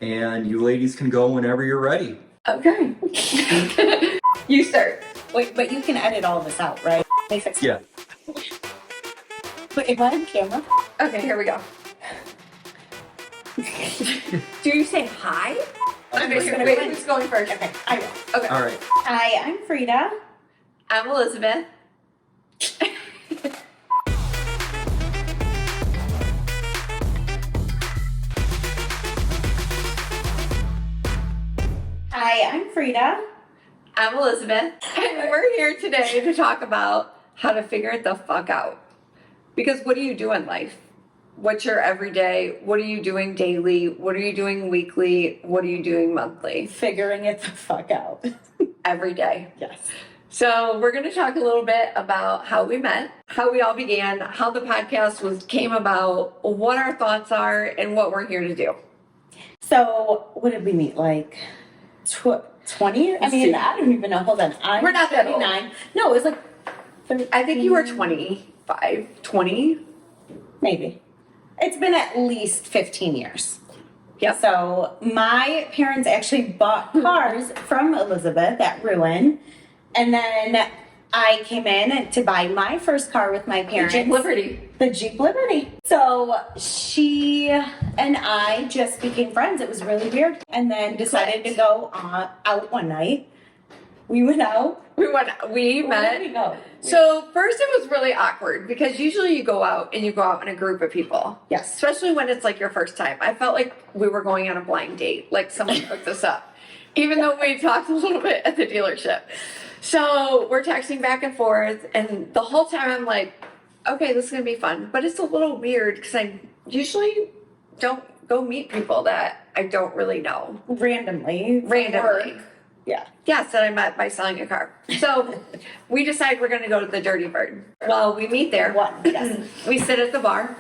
and you ladies can go whenever you're ready. Okay. You start. Wait, but you can edit all this out, right? Yeah. Wait, am I on camera? Okay, here we go. Do you say hi? Okay, wait, who's going first? Okay, I will. Okay. All right. Hi, I'm Frieda. I'm Elizabeth. Hi, I'm Frieda. I'm Elizabeth. And we're here today to talk about how to figure it the fuck out. Because what do you do in life? What's your everyday? What are you doing daily? What are you doing weekly? What are you doing monthly? Figuring it the fuck out. Every day. Yes. So we're going to talk a little bit about how we met, how we all began, how the podcast came about, what our thoughts are, and what we're here to do. So, what did we meet? Like 20? I mean, I don't even know. Hold on. We're not that old. 39. No, it was like 13. I think you were 25, 20. Maybe. It's been at least 15 years. Yep. So my parents actually bought cars from Elizabeth at Ruin. And then I came in to buy my first car with my parents. Jeep Liberty. The Jeep Liberty. So she and I just became friends. It was really weird. And then decided to go out one night. We went out. We Where met. did we go? So first it was really awkward because usually you go out and you go out in a group of people. Yes. Especially when it's like your first time. I felt like we were going on a blind date, like someone hooked us up. Even though we talked a little bit at the dealership. So we're texting back and forth and the whole time I'm like, okay, this is going to be fun. But it's a little weird because I usually don't go meet people that I don't really know. Randomly. Randomly. Yeah. Yes, that I met by selling a car. So we decide we're going to go to the Dirty Bird. Well, we meet there. Yes. We sit at the bar,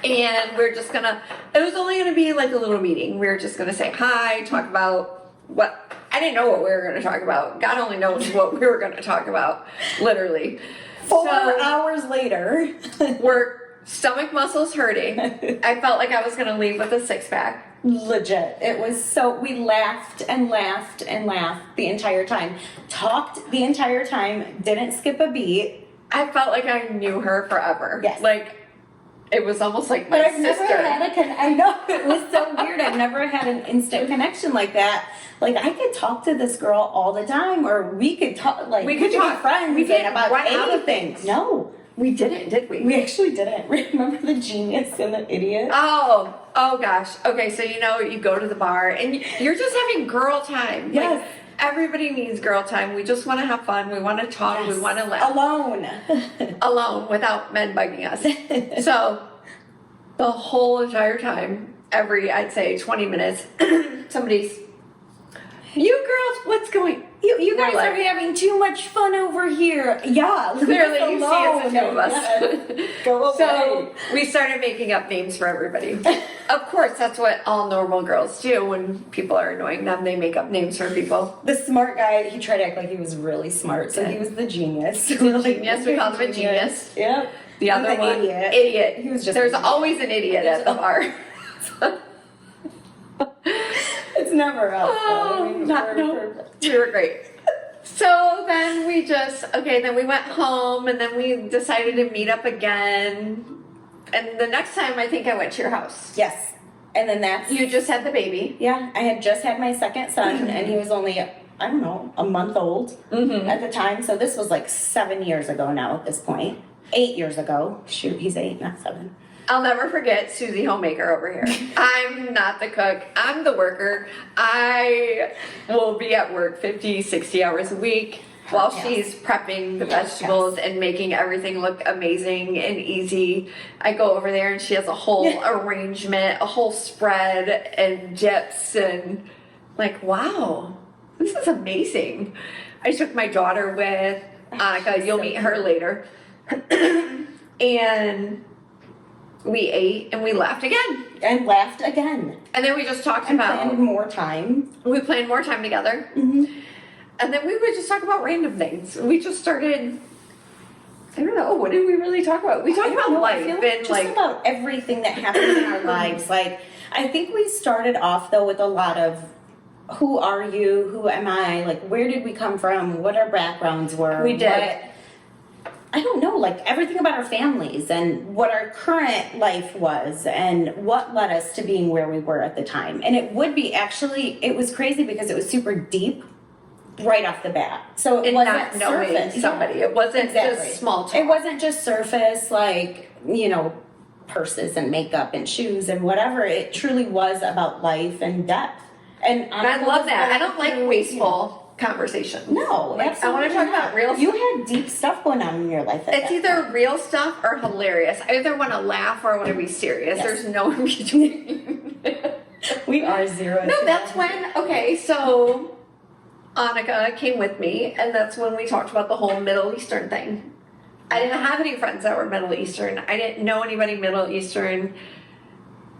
and we're just going to, it was only going to be like a little meeting. We were just going to say hi, talk about what, I didn't know what we were going to talk about. God only knows what we were going to talk about, literally. 4 hours later. We're stomach muscles hurting. I felt like I was going to leave with a six-pack. Legit. It was so, we laughed and laughed and laughed the entire time. Talked the entire time, didn't skip a beat. I felt like I knew her forever. Yes. Like, it was almost like my But I've sister. never had I know, it was so weird. I've never had an instant connection like that. Like, I could talk to this girl all the time, or we could talk, like, We could talk. be friends We didn't about run out of anything. things. No. We didn't, did we? We actually didn't. Remember the genius and the idiot? Oh gosh. Okay, so you go to the bar and you're just having girl time. Yes. Like, everybody needs girl time. We just want to have fun. We want to talk. Yes. We want to laugh. Alone without men bugging us. So the whole entire time, I'd say 20 minutes, somebody's, you girls, what's going? You guys We're are like, having too much fun over here. Yeah, leave clearly us you see alone. it's the two of us. Yes. Go away. So we started making up names for everybody. Of course, that's what all normal girls do when people are annoying them. They make up names for people. The smart guy, he tried to act like he was really smart, so he was the genius. Genius, we called him a genius. Yep. The other And the one, idiot. He was just there's always an idiot at the bar. It's never us. Oh, though. no. We were great. So then then we went home and then we decided to meet up again. And the next time I think I went to your house. Yes. And then You just had the baby. yeah, I had just had my second son, and he was only, I don't know, a month old at the time. So this was like 7 years ago now at this point. 8 years ago. Shoot, he's 8, not 7. I'll never forget Susie Homemaker over here. I'm not the cook. I'm the worker. I will be at work 50, 60 hours a week while she's prepping the vegetables and making everything look amazing and easy. I go over there and she has a whole arrangement, a whole spread and dips and like, wow, this is amazing. I took my daughter with Annika. You'll meet her later. And we ate and we laughed again. And laughed again. And then we just talked And about... planned more time. We planned more time together. And then we would just talk about random things. We just started... I don't know. What did we really talk about? We talked about life. I feel and just about everything that happens in our lives. Like, I think we started off though with a lot of who are you, who am I, like where did we come from, what our backgrounds were. We did. I don't know, like everything about our families and what our current life was and what led us to being where we were at the time. And it would be actually, it was crazy because it was super deep right off the bat. So it And wasn't not knowing surface. somebody. It wasn't just small talk. It wasn't just surface, like, you know, purses and makeup and shoes and whatever. It truly was about life and depth. And I love that. I don't like wasteful conversation. No, like, I want to talk about real stuff. You had deep stuff going on in your life. It's either real stuff or hilarious. I either want to laugh or I want to be serious. Yes. There's no in between. We are zero. No, that's when, okay, so Annika came with me, and that's when we talked about the whole Middle Eastern thing. I didn't have any friends that were Middle Eastern. I didn't know anybody Middle Eastern.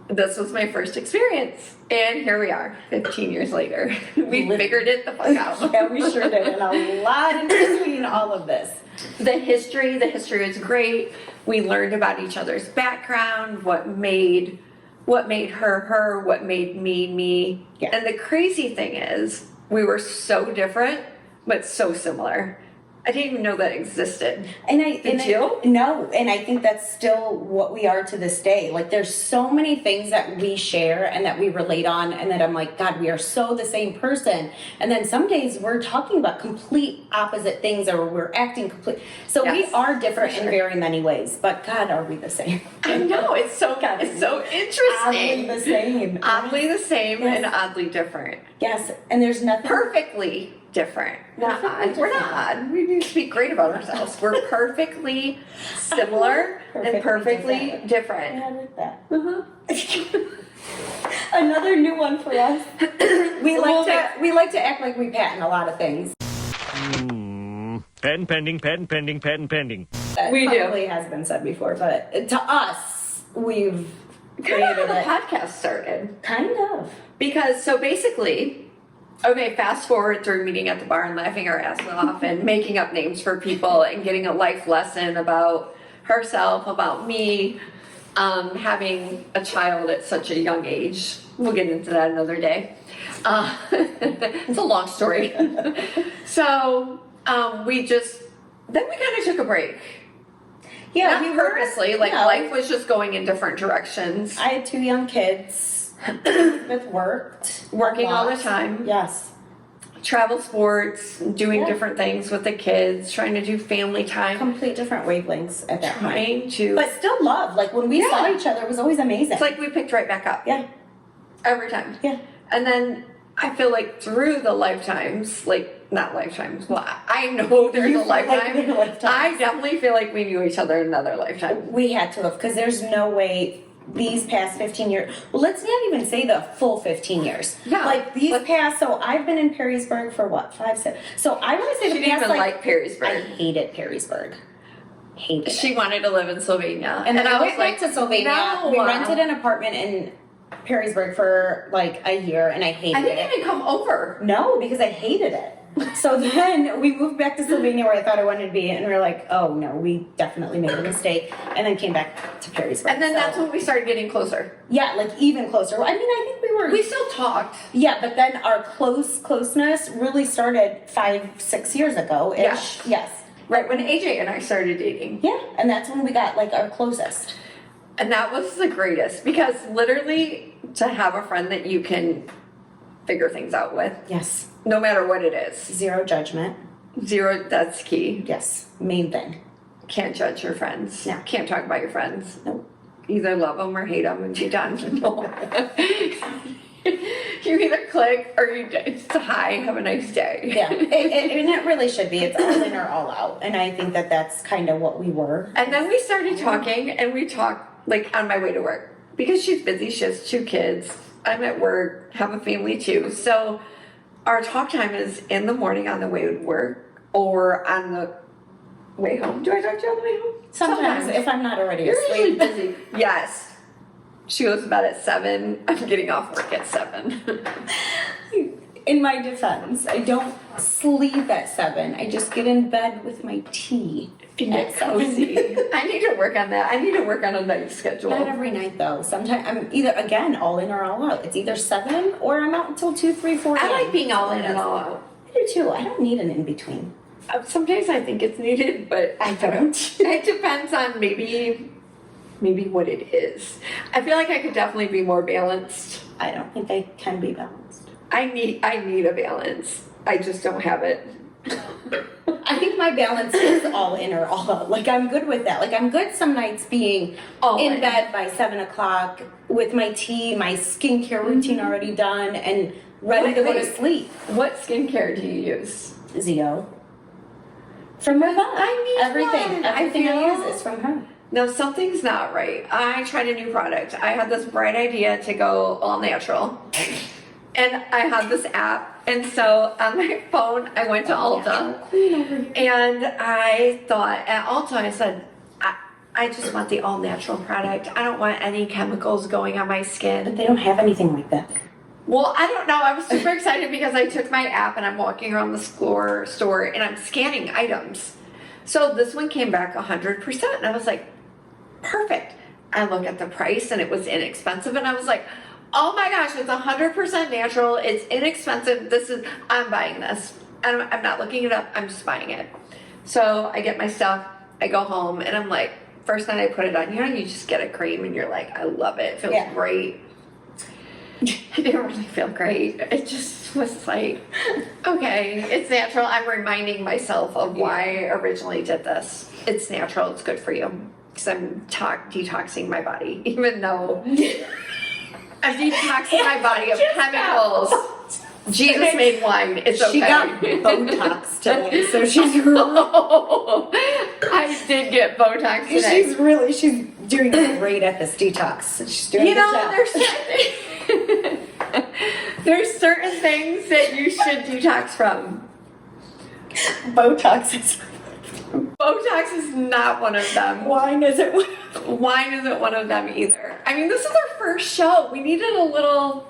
This was my first experience. And here we are, 15 years later. We figured it the fuck out. Yeah, we sure did. And a lot in between all of this. The history was great. We learned about each other's background, what made her her, what made me. Yeah. And the crazy thing is, we were so different, but so similar. I didn't even know that existed. Did you? No, and I think that's still what we are to this day. Like, there's so many things that we share and that we relate on, and that I'm like, God, we are so the same person. And then some days we're talking about complete opposite things, or we're acting complete. So Yes, we are different for in sure. very many ways. But God, are we the same? I know, it's so interesting. Oddly the same. Oddly the same Yes. and oddly different. Yes, and there's nothing. Perfectly different. Not odd. We're not odd. We need to speak great about ourselves. We're perfectly similar and perfectly different. Yeah, I like that. Uh-huh. Another new one for us. We Well, like to act like we patent a lot of things. Patent pending, patent pending, patent pending. That We do. probably has been said before, but to us, we've Kind of how created the it. podcast started. Kind of. Because, so basically, okay, fast forward through meeting at the bar and laughing our asses off and making up names for people and getting a life lesson about herself, about me, having a child at such a young age. We'll get into that another day. It's a long story. So then we kind of took a break. Yeah, Not we were purposely, like no. life was just going in different directions. I had 2 young kids. With Working all the Lots. time. Yes. Travel sports, doing Yeah. different things with the kids, trying to do family time, Complete different wavelengths at that point. trying to. But still love. Like, when we saw Yeah. each other, it was always amazing. It's like we picked right back up yeah, every time. yeah. And then I feel like through the lifetimes, like not lifetimes. Well, I know there's You a feel like lifetime. there are lifetimes. I definitely feel like we knew each other in another lifetime. We had to have, because there's no way these past 15 years, well, let's not even say the full 15 years. Yeah. Like, these Let's- past, so I've been in Perrysburg for what, 5, 6? So I want to say She the didn't past, even like, like Perrysburg. I hated Perrysburg. Hated it. She wanted to live in Sylvania, And then I was went back to Sylvania. No, We rented an apartment in Perrysburg for like a year, and I hated I didn't it. even come over. No, because I hated it. So then we moved back to Sylvania, where I thought I wanted to be, and we are like, oh no, we definitely made a mistake, and then came back to Perrysburg. And then So- that's when we started getting closer. yeah, like even closer. I mean, I think we were. We still talked. yeah, but then our closeness really started 5, 6 years ago ish. Yes. Yes. Right when AJ and I started dating. Yeah, and that's when we got like our closest. And that was the greatest because literally to have a friend that you can figure things out with, Yes. no matter what it is. Zero judgment. Zero, that's key. Yes. Main thing. Can't judge your friends. No. Can't talk about your friends. Nope. Either love them or hate them and be done. No. You either click or you just hi, have a nice day. Yeah, and it really should be. It's all in or all out, and I think that that's kind of what we were. And then we started talking, and we talked like on my way to work because she's busy. She has 2 kids. I'm at work, have a family too. So our talk time is in the morning on the way to work or on the way home. Do I talk to you on the way home? Sometimes, if I'm not already You're usually asleep. busy. Yes. She goes to bed at 7. I'm getting off work at 7. In my defense, I don't sleep at 7. I just get in bed with my tea. Can get cozy. I need to work on that. I need to work on a night schedule. Not every night though. Sometimes I'm either, again, all in or all out. It's either 7 or I'm out until 2, 3, 4 I a.m. like being all in and all out. I do too. I don't need an in between. Some days I think it's needed, but I don't. It depends on maybe what it is. I feel like I could definitely be more balanced. I don't think I can be balanced. I need a balance. I just don't have it. I think my balance is all in or all out. Like I'm good with that. Like I'm good some nights being All in in. bed by 7 o'clock with my tea, my skincare routine already done, and ready to go to Wait. sleep. What skincare do you use? Zio. From her mom. I need everything. one. Everything I I use is from her. No, something's not right. I tried a new product. I had this bright idea to go all natural. And I had this app. And so on my phone, I went to Ulta. And I thought, at Ulta, I said, I just want the all natural product. I don't want any chemicals going on my skin. But they don't have anything like that. Well, I don't know. I was super excited because I took my app and I'm walking around the store and I'm scanning items. So this one came back 100%. And I was like, perfect. I look at the price and it was inexpensive. And I was like, oh my gosh, it's 100% natural. It's inexpensive. I'm buying this. I'm not looking it up. I'm just buying it. So I get my stuff. I go home and I'm like, first night I put it on, you just get a cream and you're like, I love it. It feels great. It didn't really feel great. It just was like, okay, it's natural. I'm reminding myself of why I originally did this. It's natural. It's good for you. Because I'm detoxing my body, even though I'm detoxing my body of chemicals. Jesus made wine. It's okay. She got Botox today, so she's I did get Botox today. she's doing great at this detox. She's doing a good job. There's certain things that you should detox from. Botox Botox is not one of them. wine isn't one. Wine isn't one of them either. I mean, this is our first show. We needed a little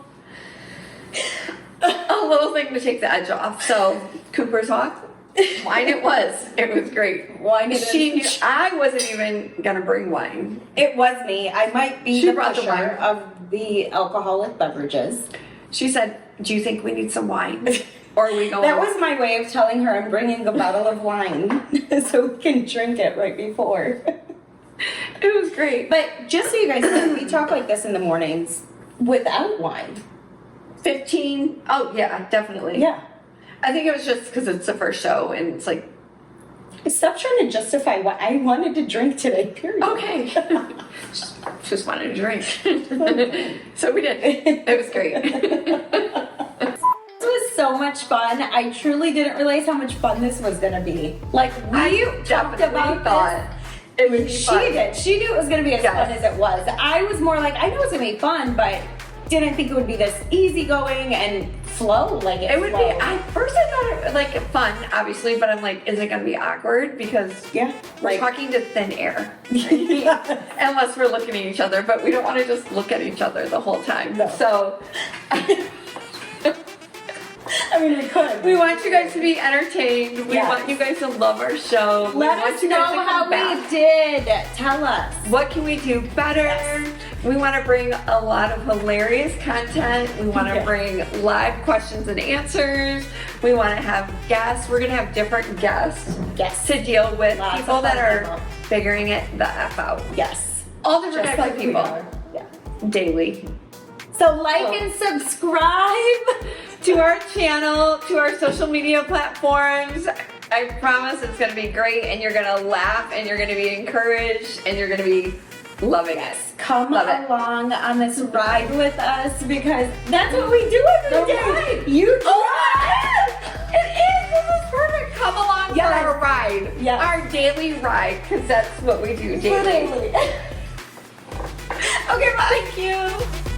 thing to take the edge off. So Cooper's Hawk, wine it was. It was great. Wine She knew I wasn't even gonna bring wine. It was me. I might be She the brought the pusher wine. of the alcoholic beverages. She said, "Do you think we need some wine, or are we going?" That was my way of telling her I'm bringing a bottle of wine so we can drink it right before. It was great. But just so you guys know, we talk like this in the mornings without wine. 15. Oh yeah, definitely. Yeah. I think it was just because it's the first show, and it's like, Stop trying to justify why I wanted to drink today, period. okay, just wanted to drink. So we did. It was great. This was so much fun. I truly didn't realize how much fun this was going to be. Like, we talked Definitely about thought this. it would be She fun. did. She knew it was going to be as Yes. fun as it was. I was more like, I know it's going to be fun, but didn't think it would be this easygoing and flow like it It would be. flowed. At first, I thought it like fun, obviously, but I'm like, is it gonna be awkward because Yeah. we're talking to thin air, unless we're looking at each other, but we don't want to just look at each other the whole time. No. So I mean, we could. we want you guys to be entertained. We Yes. want you guys to love our show. We Let want us you know guys to how come back. we did. Tell us. What can we do better? Yes. We want to bring a lot of hilarious content. We want to Yeah. bring live questions and answers. We want to have guests. We're going to have different guests Yes. to deal with Lots people of that fun are people. figuring it the F out. Yes. All different Just types like of we people are. Yeah. daily. So like Oh. and subscribe. To our channel, to our social media platforms. I promise it's going to be great and you're going to laugh and you're going to be encouraged and you're going to be loving it. Come Love it. along on this ride with us because that's what we do every The day. ride. You drive. Oh, it is! This is perfect! Come along Yes. for our ride. Yes. Our daily ride, because that's what we do daily. Literally. Okay, bye. Thank you.